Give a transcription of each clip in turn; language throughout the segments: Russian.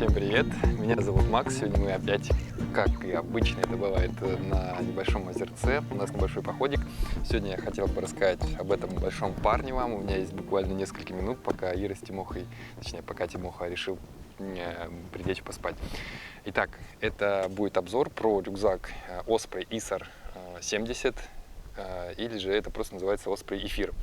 Всем привет! Меня зовут Макс. Сегодня мы опять, как и обычно это бывает, на небольшом озерце. У нас небольшой походик. Сегодня я хотел бы рассказать об этом большом парне вам. У меня есть буквально несколько минут, пока Ира с Тимохой, точнее, пока Тимоха решил прилечь поспать. Итак, это будет обзор про рюкзак Osprey Isar 70, или же это просто называется Osprey Эфир.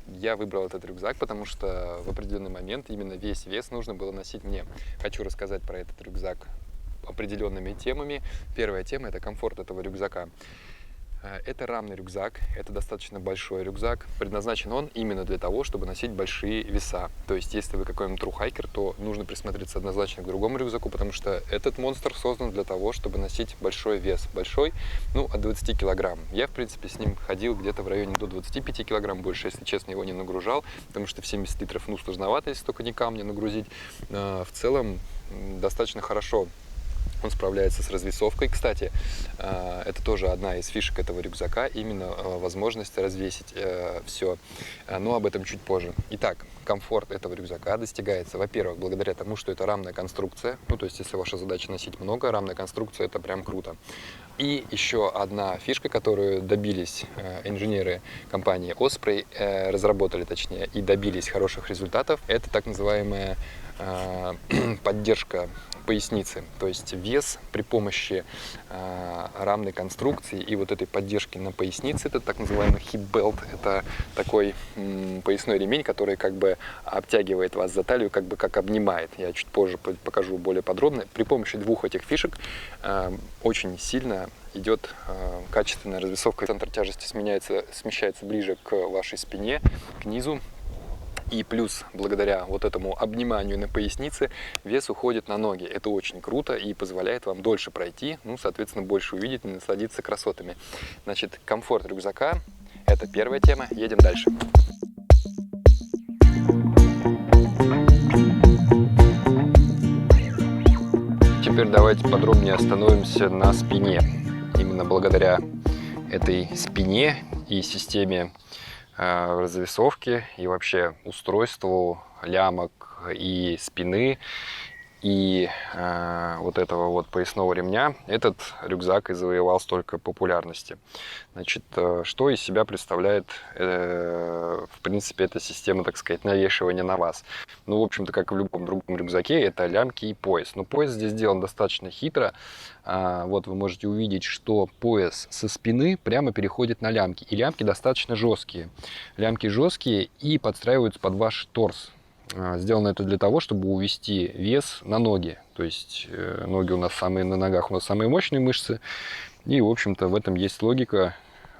Я выбрал этот рюкзак, потому что в определенный момент именно весь вес нужно было носить мне. Хочу рассказать про этот рюкзак определенными темами. Первая тема – это комфорт этого рюкзака. Это рамный рюкзак, это достаточно большой рюкзак. Предназначен он именно для того, чтобы носить большие веса. То есть, если вы какой-нибудь трухайкер, то нужно присмотреться однозначно к другому рюкзаку, потому что этот монстр создан для того, чтобы носить большой вес. Большой, от 20 килограмм. Я, в принципе, с ним ходил где-то в районе до 25 килограмм, больше, если честно, его не нагружал, потому что в 70 литров, сложновато, если только не камни нагрузить. В целом, достаточно хорошо он справляется с развесовкой. Кстати, это тоже одна из фишек этого рюкзака, именно возможность развесить все, но об этом чуть позже. Итак, комфорт этого рюкзака достигается, во-первых, благодаря тому, что это рамная конструкция, то есть если ваша задача носить много, рамная конструкция — это прям круто. И еще одна фишка, которую добились инженеры компании Osprey, разработали точнее, и добились хороших результатов, это так называемая поддержка поясницы, то есть вес при помощи рамной конструкции и вот этой поддержки на пояснице, это так называемый hip belt, это такой поясной ремень, который как бы обтягивает вас за талию, как обнимает. Я чуть позже покажу более подробно. При помощи двух этих фишек очень сильно идет качественная развесовка. Центр тяжести смещается ближе к вашей спине, к низу. И плюс, благодаря вот этому обниманию на пояснице, вес уходит на ноги. Это очень круто и позволяет вам дольше пройти, соответственно, больше увидеть и насладиться красотами. Значит, комфорт рюкзака – это первая тема. Едем дальше. Теперь давайте подробнее остановимся на спине. Именно благодаря этой спине и системе развесовки и вообще устройству лямок и спины и вот этого вот поясного ремня этот рюкзак и завоевал столько популярности. Значит, что из себя представляет, в принципе, эта система, так сказать, навешивания на вас? В общем-то, как и в любом другом рюкзаке, это лямки и пояс. Но пояс здесь сделан достаточно хитро. Вот вы можете увидеть, что пояс со спины прямо переходит на лямки. И лямки достаточно жесткие. Лямки жесткие и подстраиваются под ваш торс. Сделано это для того, чтобы увести вес на ноги. То есть ноги у нас на ногах у нас самые мощные мышцы. И, в общем-то, в этом есть логика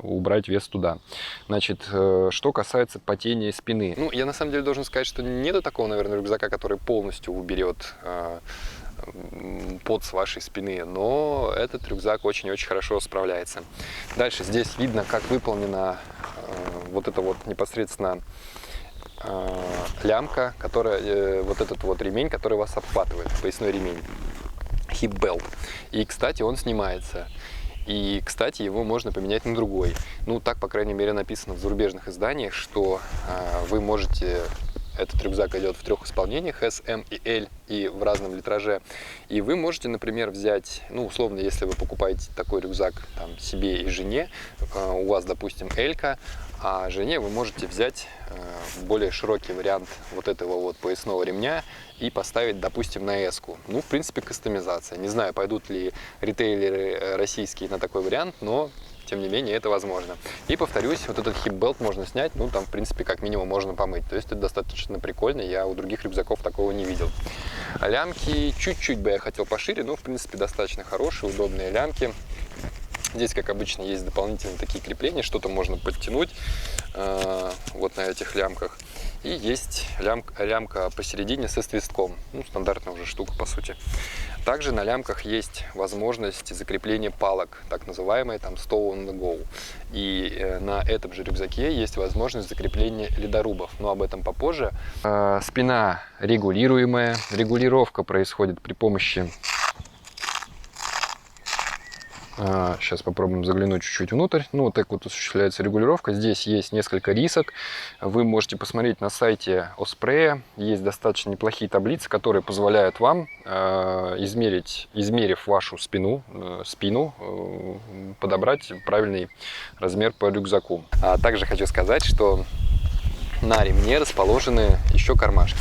убрать вес туда. Значит, что касается потения спины. Я на самом деле должен сказать, что нету такого, наверное, рюкзака, который полностью уберет пот с вашей спины, но этот рюкзак очень-очень хорошо справляется. Дальше здесь видно, как выполнена вот это вот непосредственно лямка, вот этот вот ремень, который вас обхватывает, поясной ремень, hip belt. И, кстати, он снимается. И, кстати, его можно поменять на другой. Так, по крайней мере, написано в зарубежных изданиях, что вы можете... Этот рюкзак идет в 3 исполнениях, S, M и L, и в разном литраже. И вы можете, например, взять, условно, если вы покупаете такой рюкзак себе и жене, у вас, допустим, L-ка, а жене вы можете взять более широкий вариант вот этого вот поясного ремня и поставить, допустим, на S-ку. В принципе, кастомизация. Не знаю, пойдут ли ритейлеры российские на такой вариант, но... Тем не менее, это возможно. И повторюсь, вот этот хип-белт можно снять, там, в принципе, как минимум можно помыть. То есть это достаточно прикольно, я у других рюкзаков такого не видел. А лямки чуть-чуть бы я хотел пошире, но, в принципе, достаточно хорошие, удобные лямки. Здесь, как обычно, есть дополнительные такие крепления, что-то можно подтянуть вот на этих лямках. И есть лямка посередине со свистком, стандартная уже штука, по сути. Также на лямках есть возможность закрепления палок, так называемые stow on the go. И на этом же рюкзаке есть возможность закрепления ледорубов, но об этом попозже. Спина регулируемая, регулировка происходит при помощи Сейчас попробуем заглянуть чуть-чуть внутрь. Ну, вот так вот осуществляется регулировка. Здесь есть несколько рисок. Вы можете посмотреть на сайте Osprey. Есть достаточно неплохие таблицы, которые позволяют вам, измерив вашу спину, подобрать правильный размер по рюкзаку. Также хочу сказать, что на ремне расположены еще кармашки.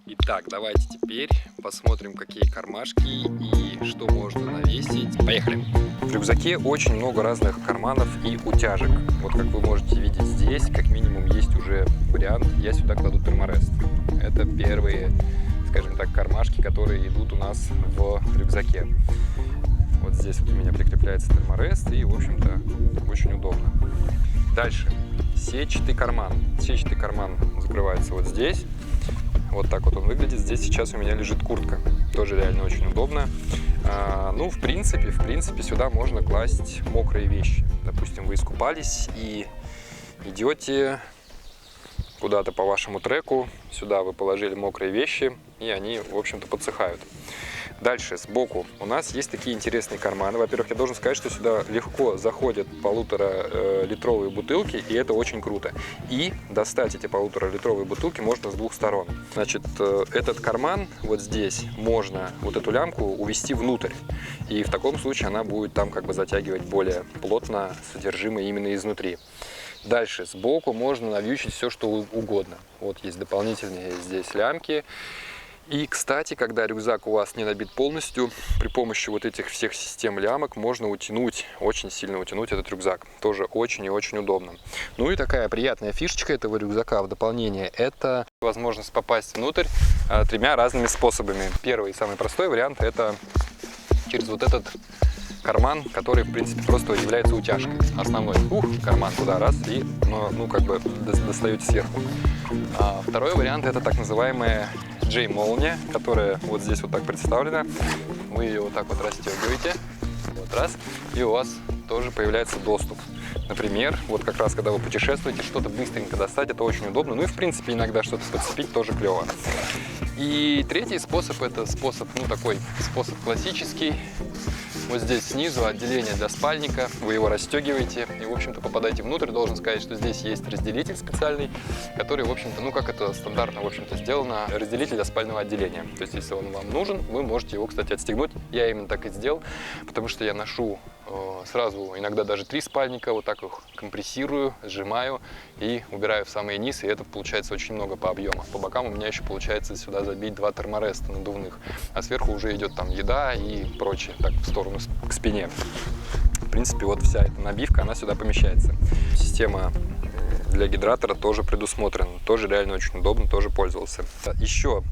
Итак, давайте теперь посмотрим, какие кармашки и что можно навесить. Поехали! В рюкзаке очень много разных карманов и утяжек. Вот как вы можете видеть здесь, как минимум есть уже вариант. Я сюда кладу терморест. Это первые, скажем так, кармашки, которые идут у нас в рюкзаке. Вот здесь вот у меня прикрепляется терморест, и, в общем-то, очень удобно. Дальше. Сетчатый карман. Сетчатый карман закрывается вот здесь. Вот так вот он выглядит. Здесь сейчас у меня лежит куртка. Тоже реально очень удобно. Ну, в принципе, сюда можно класть мокрые вещи. Допустим, вы искупались и идете куда-то по вашему треку. Сюда вы положили мокрые вещи, и они, в общем-то, подсыхают. Дальше, сбоку у нас есть такие интересные карманы. Во-первых, я должен сказать, что сюда легко заходят 1,5-литровые бутылки, и это очень круто. И достать эти 1,5-литровые бутылки можно с двух сторон. Значит, этот карман вот здесь можно вот эту лямку увести внутрь. И в таком случае она будет там как бы затягивать более плотно содержимое именно изнутри. Дальше, сбоку можно навьючить все, что угодно. Вот есть дополнительные здесь лямки. И, кстати, когда рюкзак у вас не набит полностью, при помощи вот этих всех систем лямок можно утянуть, очень сильно утянуть этот рюкзак. Тоже очень и очень удобно. Ну и такая приятная фишечка этого рюкзака в дополнение – это возможность попасть внутрь тремя разными способами. Первый и самый простой вариант – это через вот этот карман, который, в принципе, просто является утяжкой. Основной карман туда раз и, ну как бы достаете сверху. Второй вариант – это так называемая J-молния, которая вот здесь вот так представлена. Вы ее вот так вот расстегиваете, вот раз, и у вас тоже появляется доступ. Например, вот как раз когда вы путешествуете, что-то быстренько достать, это очень удобно. Ну и в принципе иногда что-то подцепить тоже клево. И третий способ, это способ, ну такой способ классический. Вот здесь снизу отделение для спальника, вы его расстегиваете и, в общем-то, попадаете внутрь. Должен сказать, что здесь есть разделитель специальный, который, в общем-то, ну как это стандартно, в общем-то, сделано, разделитель для спального отделения. То есть, если он вам нужен, вы можете его, кстати, отстегнуть. Я именно так и сделал, потому что я ношу сразу иногда даже 3 спальника, вот так их компрессирую, сжимаю и убираю в самый низ, и это получается очень много по объему. По бокам у меня еще получается сюда забить 2 термореста надувных, а сверху уже идет там еда и прочее, так в сторону к спине. В принципе, вот вся эта набивка, она сюда помещается. Система для гидратора тоже предусмотрена, тоже реально очень удобно, тоже пользовался. Еще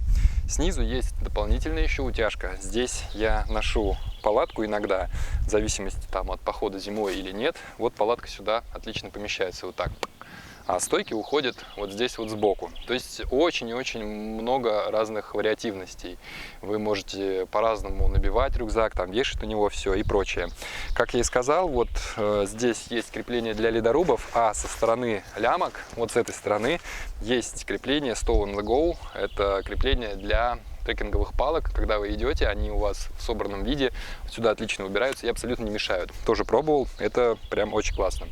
снизу есть дополнительная еще утяжка. Здесь я ношу палатку иногда, в зависимости там от похода зимой или нет. Вот палатка сюда отлично помещается вот так. А стойки уходят вот здесь вот сбоку. То есть очень и очень много разных вариативностей. Вы можете по-разному набивать рюкзак, там вешать на него все и прочее. Как я и сказал, вот здесь есть крепление для ледорубов, а со стороны лямок, вот с этой стороны, есть крепление Stow on the Go. Это крепление для трекинговых палок. Когда вы идете, они у вас в собранном виде сюда отлично убираются и абсолютно не мешают. Тоже пробовал, это прям очень классно.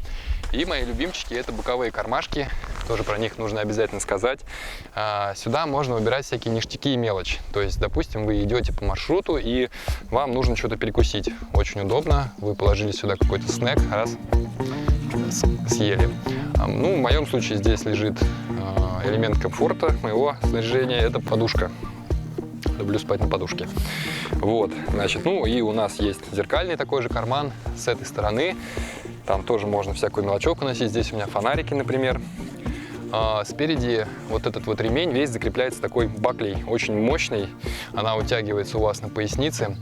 И мои любимчики — это боковые кармашки, тоже про них нужно обязательно сказать. Сюда можно убирать всякие ништяки и мелочь. То есть, допустим, вы идете по маршруту и вам нужно что-то перекусить. Очень удобно, вы положили сюда какой-то снэк, раз, съели. Ну, в моем случае здесь лежит элемент комфорта моего снаряжения, это подушка. Люблю спать на подушке. Вот, значит, ну и у нас есть зеркальный такой же карман с этой стороны. Там тоже можно всякую мелочевку носить. Здесь у меня фонарики, например. Спереди вот этот вот ремень весь закрепляется такой баклей, очень мощный. Она утягивается у вас на пояснице.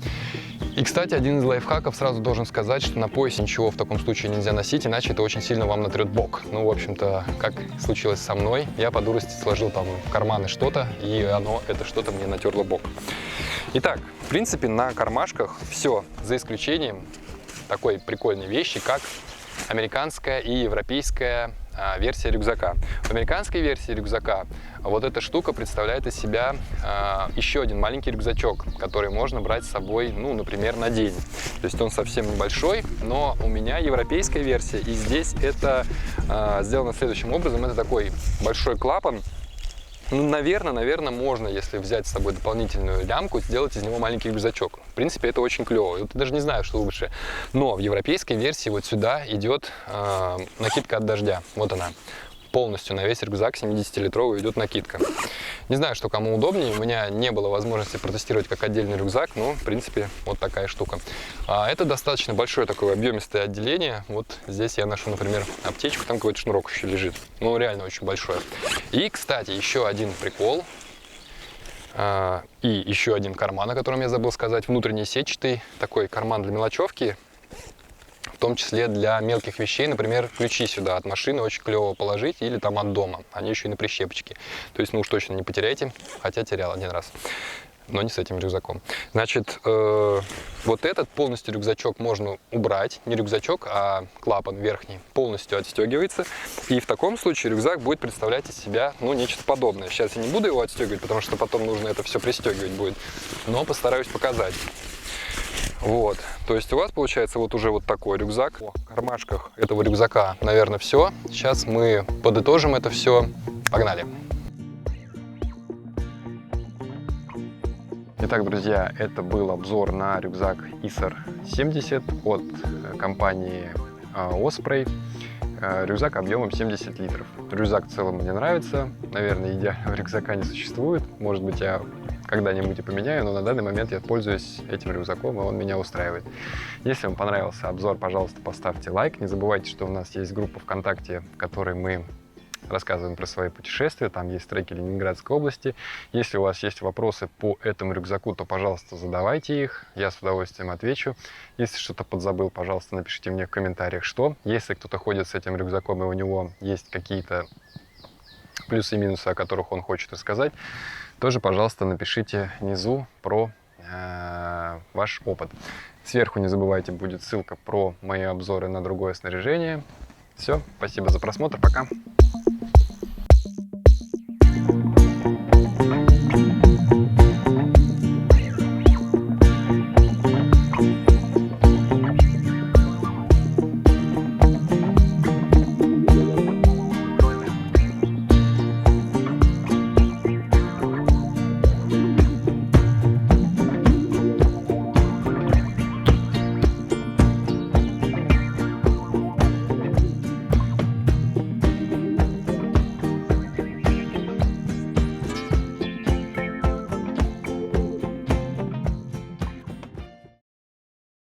И, кстати, один из лайфхаков, сразу должен сказать, что на поясе ничего в таком случае нельзя носить, иначе это очень сильно вам натрет бок. Ну, в общем-то, как случилось со мной, я по дурости сложил там в карманы что-то, и это что-то мне натерло бок. Итак, в принципе, на кармашках все, за исключением такой прикольной вещи, как американская и европейская версия рюкзака. В американской версии рюкзака вот эта штука представляет из себя еще один маленький рюкзачок, который можно брать с собой, ну, например, на день. То есть он совсем небольшой, но у меня европейская версия, и здесь это сделано следующим образом. Это такой большой клапан. Ну, наверное, можно, если взять с собой дополнительную лямку, сделать из него маленький рюкзачок. В принципе, это очень клево. Я даже не знаю, что лучше. Но в европейской версии вот сюда идет накидка от дождя. Вот она. Полностью на весь рюкзак 70-литровый идет накидка. Не знаю, что кому удобнее. У меня не было возможности протестировать как отдельный рюкзак, но, в принципе, вот такая штука. Это достаточно большое такое объемистое отделение. Вот здесь я ношу, например, аптечку, там какой-то шнурок еще лежит. Ну, реально очень большое. И, кстати, еще один прикол. И еще один карман, о котором я забыл сказать. Внутренний сетчатый, такой карман для мелочевки. В том числе для мелких вещей, например, ключи сюда от машины очень клево положить или там от дома. Они еще и на прищепочке. То есть, ну уж точно не потеряйте, хотя терял один раз, но не с этим рюкзаком. Значит, вот этот полностью рюкзачок можно убрать. Не рюкзачок, а клапан верхний полностью отстегивается. И в таком случае рюкзак будет представлять из себя, ну, нечто подобное. Сейчас я не буду его отстегивать, потому что потом нужно это все пристегивать будет, но постараюсь показать. Вот, то есть у вас получается вот уже вот такой рюкзак. В кармашках этого рюкзака, наверное, все. Сейчас мы подытожим это все. Погнали! Итак, друзья, это был обзор на рюкзак Isar 70 от компании Osprey. Рюкзак объемом 70 литров. Рюкзак в целом мне нравится. Наверное, идеального рюкзака не существует. Может быть, я когда-нибудь и поменяю, но на данный момент я пользуюсь этим рюкзаком, и он меня устраивает. Если вам понравился обзор, пожалуйста, поставьте лайк. Не забывайте, что у нас есть группа ВКонтакте, в которой мы рассказываем про свои путешествия. Там есть треки Ленинградской области. Если у вас есть вопросы по этому рюкзаку, то, пожалуйста, задавайте их. Я с удовольствием отвечу. Если что-то подзабыл, пожалуйста, напишите мне в комментариях, что. Если кто-то ходит с этим рюкзаком, и у него есть какие-то плюсы и минусы, о которых он хочет рассказать, тоже, пожалуйста, напишите внизу про ваш опыт. Сверху, не забывайте, будет ссылка про мои обзоры на другое снаряжение. Все, спасибо за просмотр, пока!